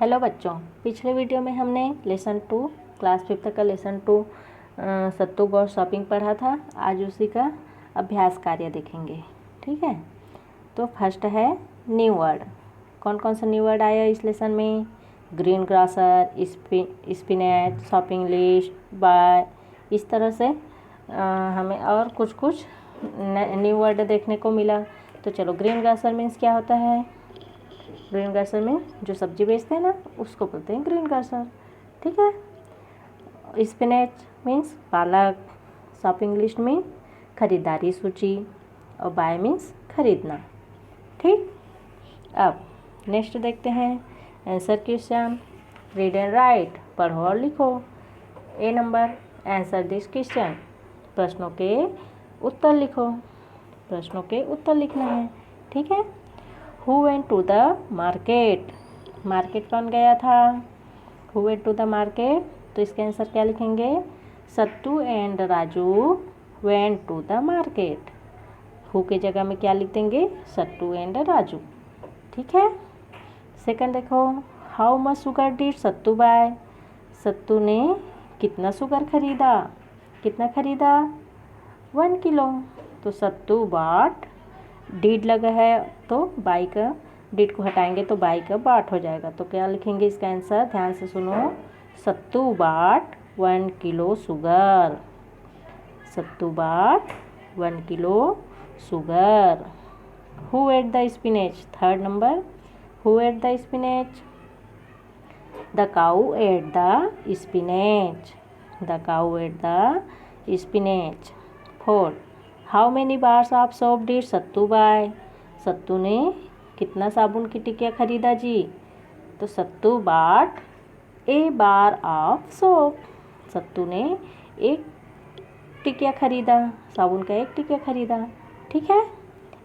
Hello बच्चों, पिछले video में हमने लेसन 2 क्लास 5 का लेसन 2 सत्तू गौर शॉपिंग पढ़ा था। आज उसी का अभ्यास कार्य देखेंगे। ठीक है, तो फर्स्ट है न्यू वर्ड। कौन कौन सा न्यू वर्ड आया इस लेसन में? Green grocer, spinach, shopping list, buy. इस तरह से हमें और कुछ कुछ न्यू वर्ड देखने को मिला। तो चलो, ग्रीन ग्रासर मीन्स क्या होता है? ग्रीन ग्रासर में जो सब्जी बेचते हैं ना, उसको बोलते हैं ग्रीन ग्रासर। ठीक है। स्पिनेच मीन्स पालक, शॉपिंग लिस्ट में खरीदारी सूची, और बाय मीन्स खरीदना। ठीक, अब नेक्स्ट देखते हैं answer question. Read and right, पढ़ो और लिखो। ए नंबर, आंसर दिस क्वेश्चन। प्रश्नों के उत्तर लिखो। प्रश्नों के उत्तर लिखना है। ठीक है। Who went to the market? Market कौन गया था? Who went to the market? तो इसका आंसर क्या लिखेंगे? Sattu and Raju went to the market। Who के जगह में क्या लिख देंगे? सत्तू एंड राजू। ठीक है। सेकंड देखो, how much sugar did Sattu buy? Sattu ने कितना शुगर खरीदा? कितना खरीदा? 1 किलो। तो सत्तू बाट, डिड लगा है तो बाई का, डिड को हटाएंगे तो बाई का बाट हो जाएगा। तो क्या लिखेंगे इसका आंसर? ध्यान से सुनो। सत्तू bought 1 kilo sugar. Sattu bought 1 kilo sugar. Who ate the spinach? Third number, who ate the spinach? The cow ate the spinach. The cow ate the spinach. Fourth, how many bars of soap did Sattu buy? Sattu ने कितना साबुन की टिकिया खरीदा जी? तो सत्तू बाट ए बार of soap. सत्तू ने एक टिकिया खरीदा, साबुन का एक टिकिया खरीदा। ठीक है।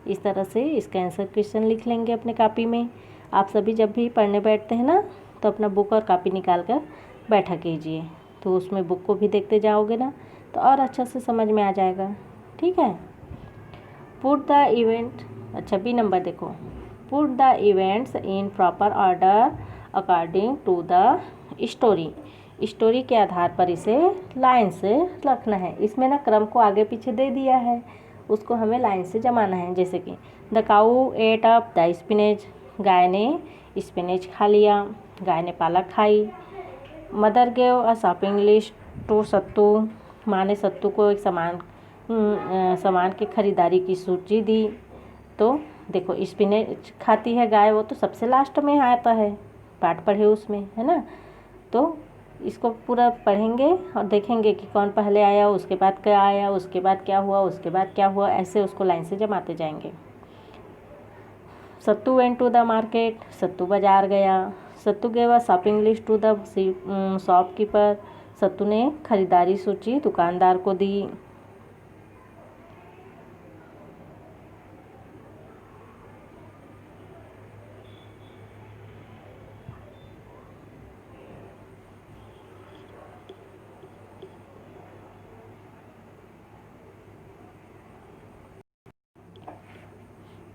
इस तरह से इसका आंसर क्वेश्चन लिख लेंगे अपने कॉपी में। आप सभी जब भी पढ़ने बैठते हैं ना, तो अपना बुक और कॉपी निकाल कर बैठा कीजिए। तो उसमें बुक को भी देखते जाओगे ना, तो और अच्छा से समझ में आ जाएगा। ठीक है। पुट द इवेंट, अच्छा बी नंबर देखो, put the events in proper order according to the story. Story के आधार पर इसे लाइन से रखना है। इसमें ना क्रम को आगे पीछे दे दिया है, उसको हमें लाइन से जमाना है। जैसे कि the cow ate up the spinach, गाय ने स्पिनेच खा लिया, गाय ने पालक खाई। Mother gave a shopping list to Sattu, माँ ने सत्तू को एक सामान की खरीदारी की सूची दी। तो देखो, स्पिनेच खाती है गाय, वो तो सबसे लास्ट में आता है, पाठ पढ़े उसमें, है ना। तो इसको पूरा पढ़ेंगे और देखेंगे कि कौन पहले आया, उसके बाद क्या आया, उसके बाद क्या हुआ, उसके बाद क्या हुआ, ऐसे उसको लाइन से जमाते जाएंगे। Sattu went to the market, Sattu बाजार गया। Sattu gave a shopping list to the shopkeeper, Sattu ने खरीदारी सूची दुकानदार को दी।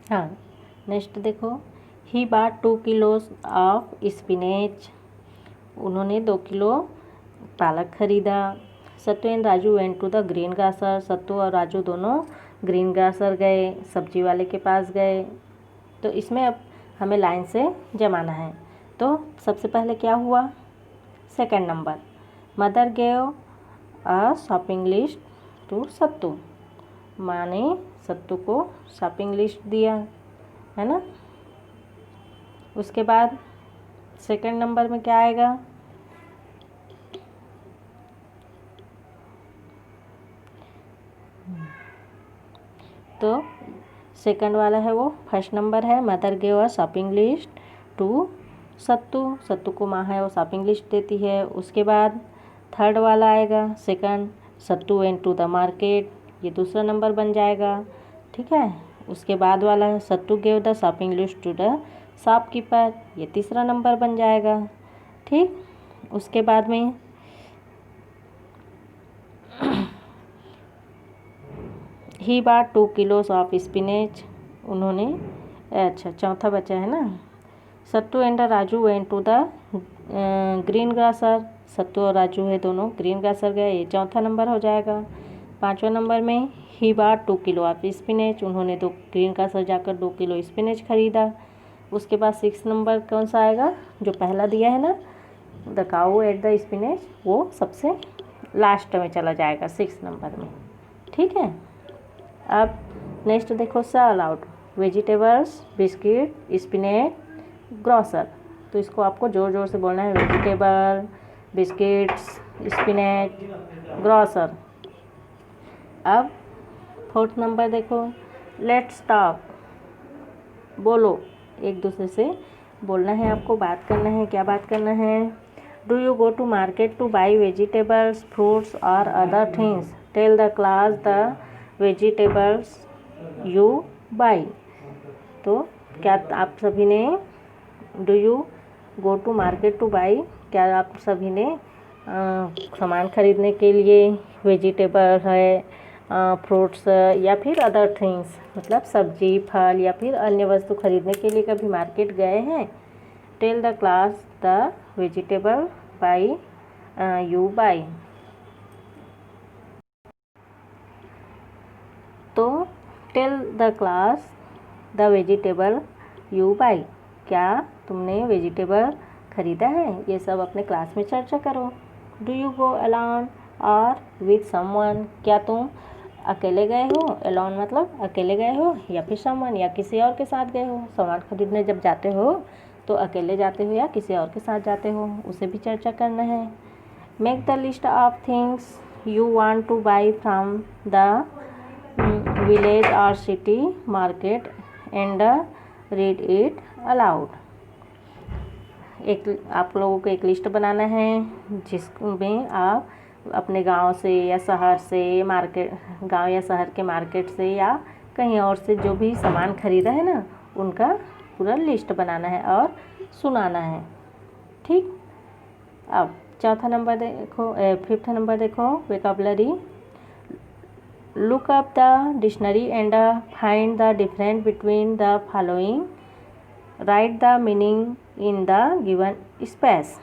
हाँ, नेक्स्ट देखो, ही बाट 2 किलोज ऑफ स्पिनेच, उन्होंने 2 किलो पालक खरीदा। Sattu and Raju went to the green grocer, Sattu और राजू दोनों ग्रीन ग्रासर गए, सब्जी वाले के पास गए। तो इसमें अब हमें लाइन से जमाना है। तो सबसे पहले क्या हुआ? Second number, mother gave a shopping list to Sattu, माँ ने सत्तू को शॉपिंग लिस्ट दिया, है ना। उसके बाद सेकंड नंबर में क्या आएगा? तो सेकंड वाला है वो फर्स्ट नंबर है, mother gave a shopping list to Sattu, Sattu को माँ है वो शॉपिंग लिस्ट देती है। उसके बाद थर्ड वाला आएगा second, Sattu went to the market, ये दूसरा नंबर बन जाएगा। ठीक है। उसके बाद वाला है Sattu gave the shopping list to the shopkeeper, ये तीसरा नंबर बन जाएगा। ठीक। उसके बाद में ही बाट 2 किलोज ऑफ स्पिनेच, उन्होंने, अच्छा चौथा बचा है ना, Sattu and Raju went to the green grocer. Sattu और राजू है दोनों ग्रीन ग्रासर गए, ये चौथा नंबर हो जाएगा। पाँचवें नंबर में ही बाट 2 किलो ऑफ स्पिनेच, उन्होंने 2 ग्रीन ग्रासर जाकर 2 किलो स्पिनेच खरीदा। उसके बाद 6 नंबर कौन सा आएगा, जो पहला दिया है ना, the cow ate the spinach, वो सबसे लास्ट में चला जाएगा 6 नंबर में। ठीक है, अब नेक्स्ट देखो sell out, vegetables, biscuit, spinach, grocer. तो इसको आपको ज़ोर ज़ोर से बोलना है, वेजिटेबल, बिस्किट्स, स्पिनेच, ग्रोसर। अब 4th नंबर देखो, लेट्स टॉक, बोलो, एक दूसरे से बोलना है आपको, बात करना है। क्या बात करना है, do you go to market to buy vegetables, fruits और other things, tell the class the vegetables you buy. तो क्या आप सभी ने, do you go to market to buy, क्या आप सभी ने सामान खरीदने के लिए वेजिटेबल है, फ्रूट्स या फिर अदर थिंग्स, मतलब सब्जी, फल या फिर अन्य वस्तु खरीदने के लिए कभी मार्केट गए हैं। Tell the class the vegetable buy you buy. तो tell the class the vegetable you buy, क्या तुमने वेजिटेबल खरीदा है, ये सब अपने क्लास में चर्चा करो। डू यू गो अलोन और विथ समवन, क्या तुम अकेले गए हो, अलोन मतलब अकेले गए हो, या फिर समवन या किसी और के साथ गए हो। सामान खरीदने जब जाते हो तो अकेले जाते हो या किसी और के साथ जाते हो, उसे भी चर्चा करना है। Make the list of things you want to buy from the village और city market and read it aloud. आप लोगों को एक लिस्ट बनाना है जिसमें आप अपने गांव से या शहर से, गांव या शहर के मार्केट से या कहीं और से जो भी सामान खरीदा है ना, उनका पूरा लिस्ट बनाना है और सुनाना है। ठीक, अब 4था नंबर देखो, 5th नंबर देखो, vocabulary. Look up the dictionary and find the difference between the following, right the meaning in the given space.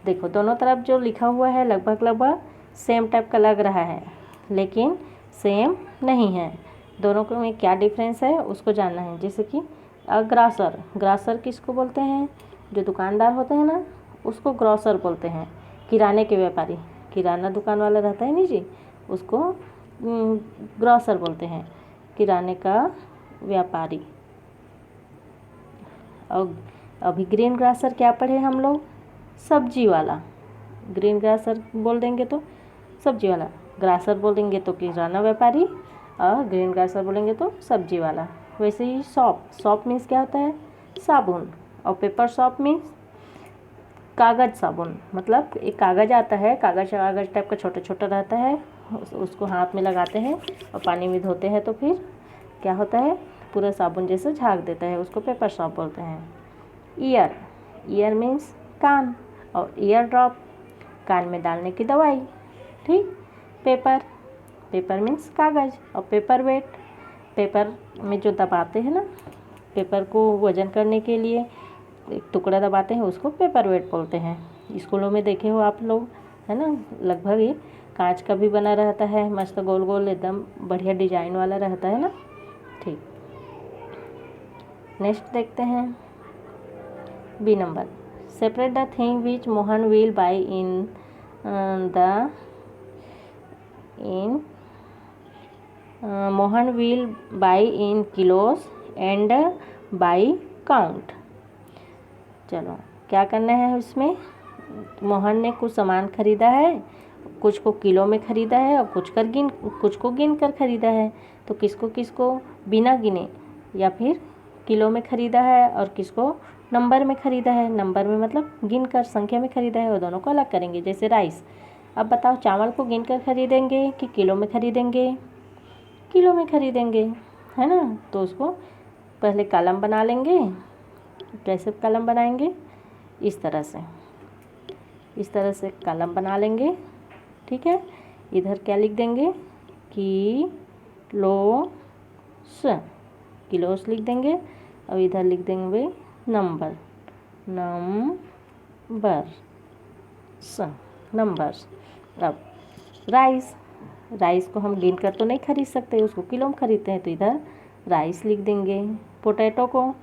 देखो दोनों तरफ जो लिखा हुआ है लगभग सेम टाइप का लग रहा है, लेकिन सेम नहीं है। दोनों को में क्या डिफरेंस है उसको जानना है। जैसे कि ग्रासर, ग्रासर किसको बोलते हैं, जो दुकानदार होते हैं ना, उसको ग्रोसर बोलते हैं। किराने के व्यापारी, किराना दुकान वाला रहता है नहीं जी, उसको ग्रोसर बोलते हैं, किराने का व्यापारी। और अभी ग्रीन ग्रासर क्या पढ़े हम लोग, सब्जी वाला। ग्रीन ग्रासर बोल देंगे तो सब्जी वाला, ग्रासर बोल देंगे तो किराना व्यापारी, और ग्रीन ग्रासर बोलेंगे तो सब्जी वाला। वैसे ही शॉप, शॉप मीन्स क्या होता है, साबुन। और पेपर शॉप मीन्स कागज़ साबुन, मतलब एक कागज़ आता है, कागज़ टाइप का छोटा छोटा रहता है, उसको हाथ में लगाते हैं और पानी में धोते हैं तो फिर क्या होता है, पूरा साबुन जैसे झाग देता है, उसको पेपर शॉप बोलते हैं। ईयर, ईयर मीन्स कान, और ईयर ड्रॉप कान में डालने की दवाई। ठीक, पेपर, पेपर मीन्स कागज़, और पेपर वेट, पेपर में जो दबाते हैं ना, पेपर को वजन करने के लिए एक टुकड़ा दबाते हैं, उसको पेपर वेट बोलते हैं। स्कूलों में देखे हो आप लोग, है ना, लगभग ये कांच का भी बना रहता है, मस्त गोल गोल एकदम बढ़िया डिजाइन वाला रहता है ना। ठीक, नेक्स्ट देखते हैं B number, separate the thing which Mohan will buy in Mohan will buy in kilos and buy count. चलो क्या करना है उसमें, मोहन ने कुछ सामान खरीदा है, कुछ को किलो में खरीदा है और कुछ को गिन कर खरीदा है। तो किसको किसको बिना गिने या फिर किलो में खरीदा है और किसको नंबर में खरीदा है, नंबर में मतलब गिन कर संख्या में खरीदा है, वो दोनों को अलग करेंगे। जैसे राइस, अब बताओ चावल को गिन कर खरीदेंगे कि किलो में खरीदेंगे, किलो में खरीदेंगे, है ना। तो उसको पहले कॉलम बना लेंगे। कैसे कॉलम बनाएंगे, इस तरह से कॉलम बना लेंगे। ठीक है, इधर क्या लिख देंगे, किलोस, किलोस लिख देंगे, और इधर लिख देंगे नंबर, नंबर्स। अब राइस को हम गिन कर तो नहीं खरीद सकते, उसको किलो में खरीदते हैं तो इधर राइस लिख देंगे। पोटैटो को,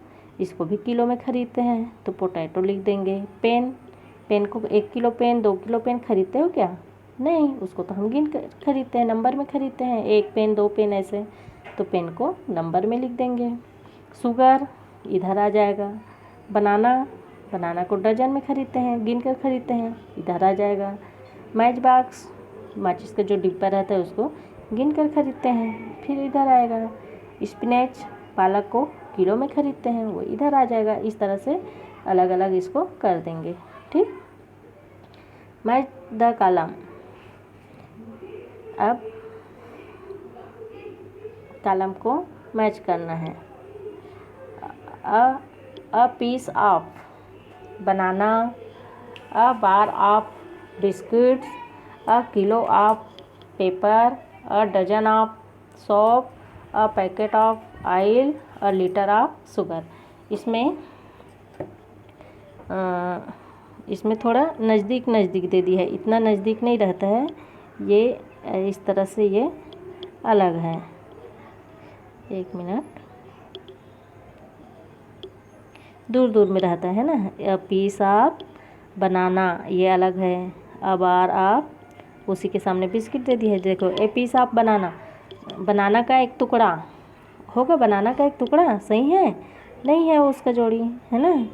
इसको भी किलो में खरीदते हैं तो पोटैटो लिख देंगे। पेन को 1 किलो पेन, 2 किलो पेन खरीदते हो क्या? नहीं, उसको तो हम गिन कर खरीदते हैं, नंबर में खरीदते हैं, 1 पेन 2 पेन ऐसे, तो पेन को नंबर में लिख देंगे। शुगर इधर आ जाएगा। बनाना को डजन में खरीदते हैं, गिन कर खरीदते हैं, इधर आ जाएगा। मैच बॉक्स, माचिस का जो डिब्बा रहता है उसको गिन कर खरीदते हैं, फिर इधर आएगा। स्पिनच, पालक को किलो में खरीदते हैं, वो इधर आ जाएगा। इस तरह से अलग अलग इसको कर देंगे। ठीक, मैच द कॉलम। अब कॉलम को मैच करना है। A piece of banana, a bar of biscuits, a kilo of pepper, a dozen of soap, a packet of oil, a litre of sugar. इसमें थोड़ा नज़दीक दे दी है, इतना नज़दीक नहीं रहता है ये, इस तरह से ये अलग है। 1 मिनट, दूर में रहता है ना। अ पीस ऑफ बनाना ये अलग है। अ बार ऑफ, उसी के सामने बिस्किट दे दी है। देखो, ए पीस ऑफ बनाना का एक टुकड़ा होगा, बनाना का एक टुकड़ा सही है, नहीं है उसका जोड़ी, है ना।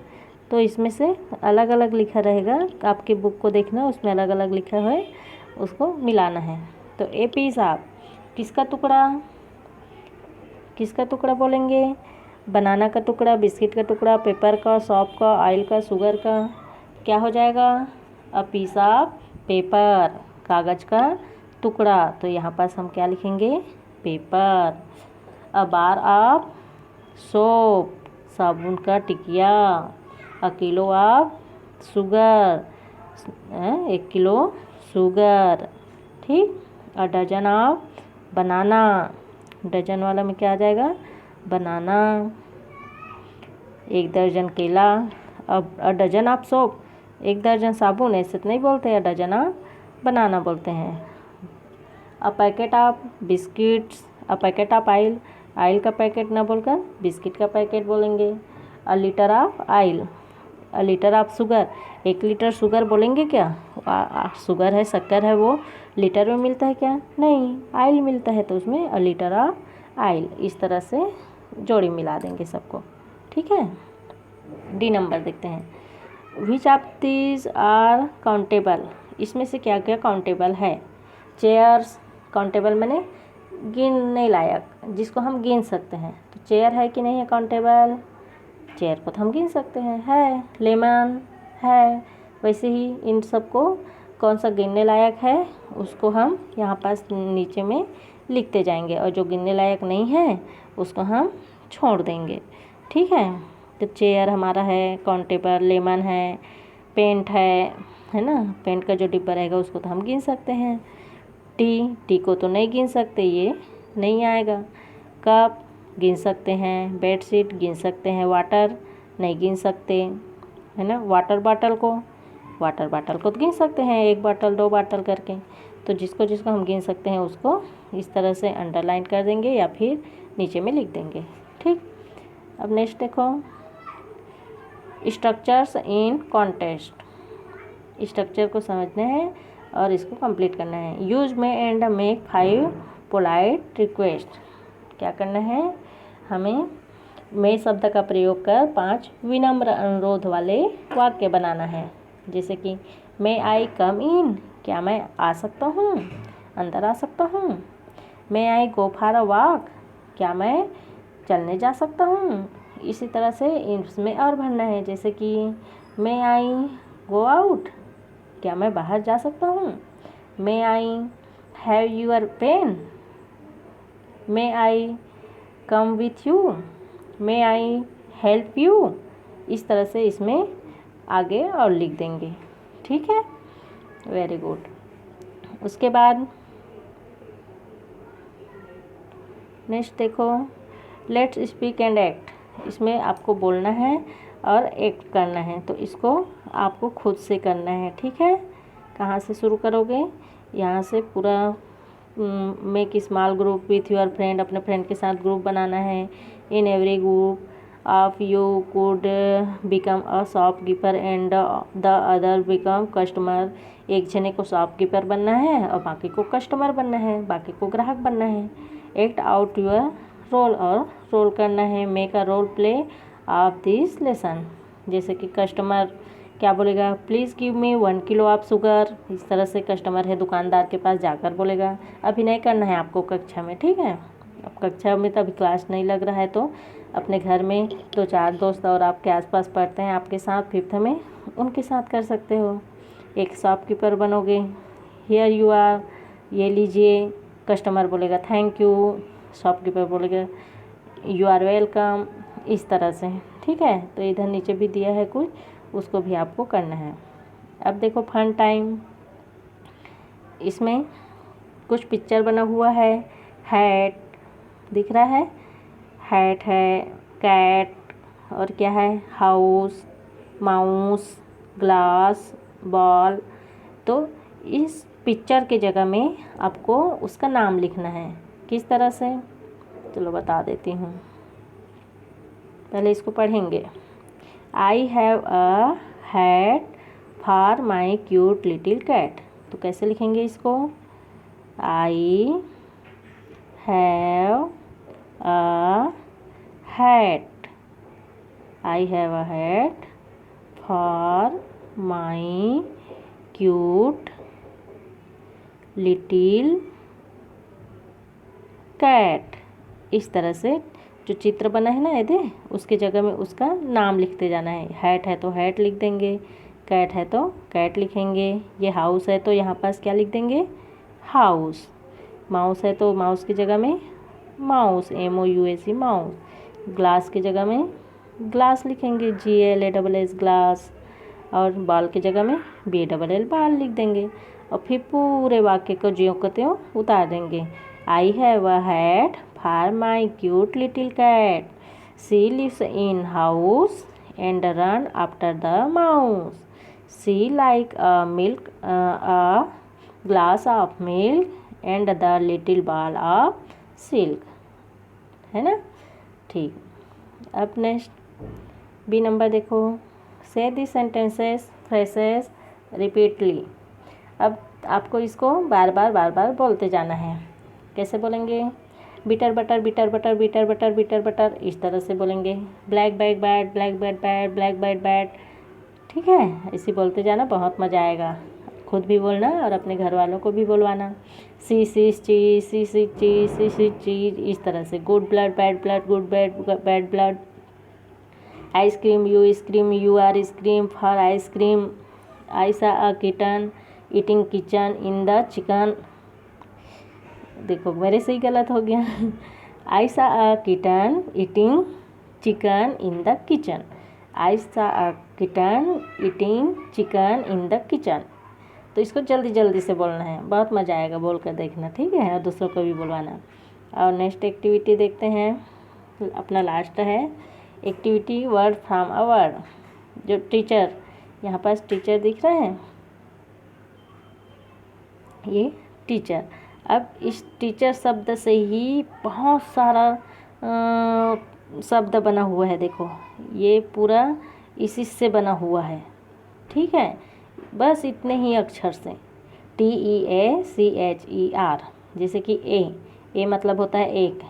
तो इसमें से अलग अलग लिखा रहेगा, आपकी बुक को देखना, उसमें अलग अलग लिखा है, उसको मिलाना है। तो ए पीस ऑफ किसका टुकड़ा बोलेंगे? बनाना का टुकड़ा, बिस्किट का टुकड़ा, पेपर का, सॉप का, ऑयल का, शुगर का। क्या हो जाएगा? अ पीस ऑफ पेपर, कागज़ का टुकड़ा। तो यहाँ पास हम क्या लिखेंगे? Paper. A bar of soap, साबुन का टिकिया। A kilo of sugar, 1 kilo sugar. ठीक। A dozen of banana, dozen वाला में क्या आ जाएगा? बनाना। 1 दर्जन केला। अब अ डजन ऑफ सोप, 1 दर्जन साबुन, ऐसे तो नहीं बोलते हैं, डजन ऑफ बनाना बोलते हैं। अ packet of biscuits, a packet of oil का पैकेट ना बोलकर बिस्किट का पैकेट बोलेंगे। अ litre of oil, a litre of sugar, 1 litre sugar बोलेंगे क्या? शुगर है, शक्कर है, वो लीटर में मिलता है क्या? नहीं, ऑयल मिलता है, तो उसमें अ लीटर ऑफ ऑयल। इस तरह से जोड़ी मिला देंगे सबको। ठीक है। डी नंबर देखते हैं। Which of these are countable, इसमें से क्या क्या काउंटेबल है? चेयर्स, काउंटेबल मैंने गिनने लायक, जिसको हम गिन सकते हैं। तो चेयर है कि नहीं है काउंटेबल? चेयर को तो हम गिन सकते हैं, है। लेमन है। वैसे ही इन सबको कौन सा गिनने लायक है उसको हम यहाँ पास नीचे में लिखते जाएंगे, और जो गिनने लायक नहीं है उसको हम छोड़ देंगे। ठीक है। तो चेयर हमारा है, काउंटेबल, लेमन है, पेंट है ना। पेंट का जो डिब्बा रहेगा उसको तो हम गिन सकते हैं। टी को तो नहीं गिन सकते, ये नहीं आएगा। कप गिन सकते हैं, बेडशीट गिन सकते हैं, वाटर नहीं गिन सकते, है ना। वाटर बॉटल को तो गिन सकते हैं, 1 बॉटल 2 बॉटल करके। तो जिसको हम गिन सकते हैं उसको इस तरह से अंडरलाइन कर देंगे या फिर नीचे में लिख देंगे। ठीक। अब नेक्स्ट देखो, स्ट्रक्चर्स इन कॉन्टेस्ट। स्ट्रक्चर को समझना है और इसको कंप्लीट करना है। यूज में एंड मेक 5 पोलाइट रिक्वेस्ट। क्या करना है? हमें मे शब्द का प्रयोग कर 5 विनम्र अनुरोध वाले वाक्य बनाना है। जैसे कि मे आई कम इन, क्या मैं आ सकता हूँ, अंदर आ सकता हूँ। May I go for a walk, क्या मैं चलने जा सकता हूँ। इसी तरह से इसमें और भरना है, जैसे कि मे आई गो आउट, क्या मैं बाहर जा सकता हूँ। May I have your pen, may I come with you, may I help you. इस तरह से इसमें आगे और लिख देंगे। ठीक है, वेरी गुड। उसके बाद नेक्स्ट देखो, लेट्स स्पीक एंड एक्ट। इसमें आपको बोलना है और एक्ट करना है। तो इसको आपको खुद से करना है, ठीक है। कहाँ से शुरू करोगे? यहाँ से पूरा make small group with your friend, अपने फ्रेंड के साथ ग्रुप बनाना है। In every group of you could become a shopkeeper and the other become customer. एक जने को शॉपकीपर बनना है और बाकी को कस्टमर बनना है, बाकी को ग्राहक बनना है। एक्ट आउट योर रोल, और रोल करना है। Make a role play of this lesson. जैसे कि कस्टमर क्या बोलेगा? Please give me 1 kilo of sugar. इस तरह से कस्टमर है दुकानदार के पास जाकर बोलेगा। अभिनय करना है आपको कक्षा में, ठीक है। अब कक्षा में तो अभी क्लास नहीं लग रहा है, तो अपने घर में 2-4 दोस्त और आपके आसपास पढ़ते हैं आपके साथ 5th में, उनके साथ कर सकते हो। एक शॉपकीपर बनोगे। हियर यू आर, ये लीजिए। कस्टमर बोलेगा थैंक यू, शॉपकीपर बोलेगा यू आर वेलकम, इस तरह से, ठीक है। तो इधर नीचे भी दिया है कुछ, उसको भी आपको करना है। अब देखो फन टाइम, इसमें कुछ पिक्चर बना हुआ है। हैट दिख रहा है, हैट है, कैट, और क्या है? House, mouse, glass, ball. तो इस पिक्चर के जगह में आपको उसका नाम लिखना है। किस तरह से? चलो बता देती हूँ, पहले इसको पढ़ेंगे। I have a hat for my cute little cat. तो कैसे लिखेंगे इसको? I have a hat, I have a hat for my cute little cat. इस तरह से जो चित्र बना है ना ये दे, उसके जगह में उसका नाम लिखते जाना है। हैट है तो हैट लिख देंगे, कैट है तो कैट लिखेंगे। ये हाउस है तो यहाँ पास क्या लिख देंगे? हाउस। माउस है तो माउस की जगह में माउस, MOUSE, माउस। ग्लास की जगह में ग्लास लिखेंगे, GLASS, ग्लास। और बाल की जगह में BLL, बाल लिख देंगे। और फिर पूरे वाक्य को ज्यों को त्यों उतार देंगे। I have a hat for my cute little cat, she lives in house and run after the mouse, she like a milk a glass of milk and the little ball of silk. है ना? ठीक। अब next B number देखो। से this sentences phrases repeatedly. अब आपको इसको बार बार बोलते जाना है। कैसे बोलेंगे? Bitter butter, bitter butter, bitter butter, bitter butter, इस तरह से बोलेंगे। Black bag bat, black bat bat, black bat bat, ठीक है। इसी बोलते जाना, बहुत मज़ा आएगा। खुद भी बोलना और अपने घर वालों को भी बोलवाना। सी चीज़, सी चीज़, सी चीज़, इस तरह से। Good blood, bad blood, good bad blood. Ice cream, you are scream for ice cream. I saw a kitten eating kitchen in the chicken. देखो मेरे से ही गलत हो गया। I saw a kitten eating chicken in the kitchen. I saw a kitten eating chicken in the kitchen. तो इसको जल्दी जल्दी से बोलना है, बहुत मज़ा आएगा बोल कर देखना, ठीक है। और दूसरों को भी बोलवाना। और नेक्स्ट एक्टिविटी देखते हैं, अपना लास्ट है activity word from a word. जो टीचर, यहाँ पास टीचर दिख रहे हैं, ये टीचर। अब इस टीचर शब्द से ही बहुत सारा शब्द बना हुआ है। देखो ये पूरा इसी से बना हुआ है, ठीक है। बस इतने ही अक्षर से, TEACHER। जैसे कि ए मतलब होता है एक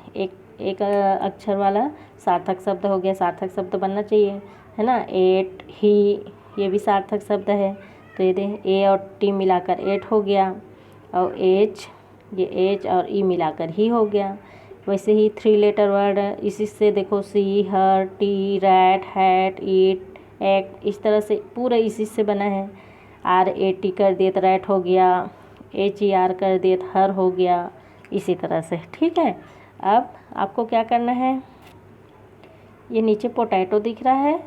अक्षर वाला सार्थक शब्द हो गया। सार्थक शब्द बनना चाहिए, है ना। एट, ही, ये भी सार्थक शब्द है। तो ये दे ए और टी मिलाकर 8 हो गया। और एच, ये एच और ई मिलाकर ही हो गया। वैसे ही 3 लेटर वर्ड, इसी से देखो सी, हर, टी, रैट, हैट, ईट, एक्ट, इस तरह से पूरा इसी से बना है। RAT कर दिए तो रैट हो गया, HER कर दिए तो हर हो गया, इसी तरह से, ठीक है। अब आपको क्या करना है, ये नीचे पोटैटो दिख रहा है,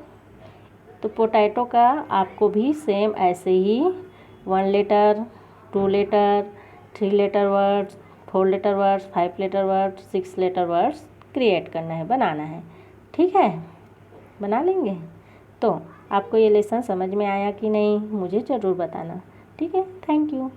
तो पोटैटो का आपको भी सेम ऐसे ही 1 letter, 2 letter, 3 letter words, 4 letter words, 5 letter words, 6 letter words create करना है, बनाना है, ठीक है। बना लेंगे तो आपको ये लेसन समझ में आया कि नहीं, मुझे ज़रूर बताना। ठीक है, थैंक यू।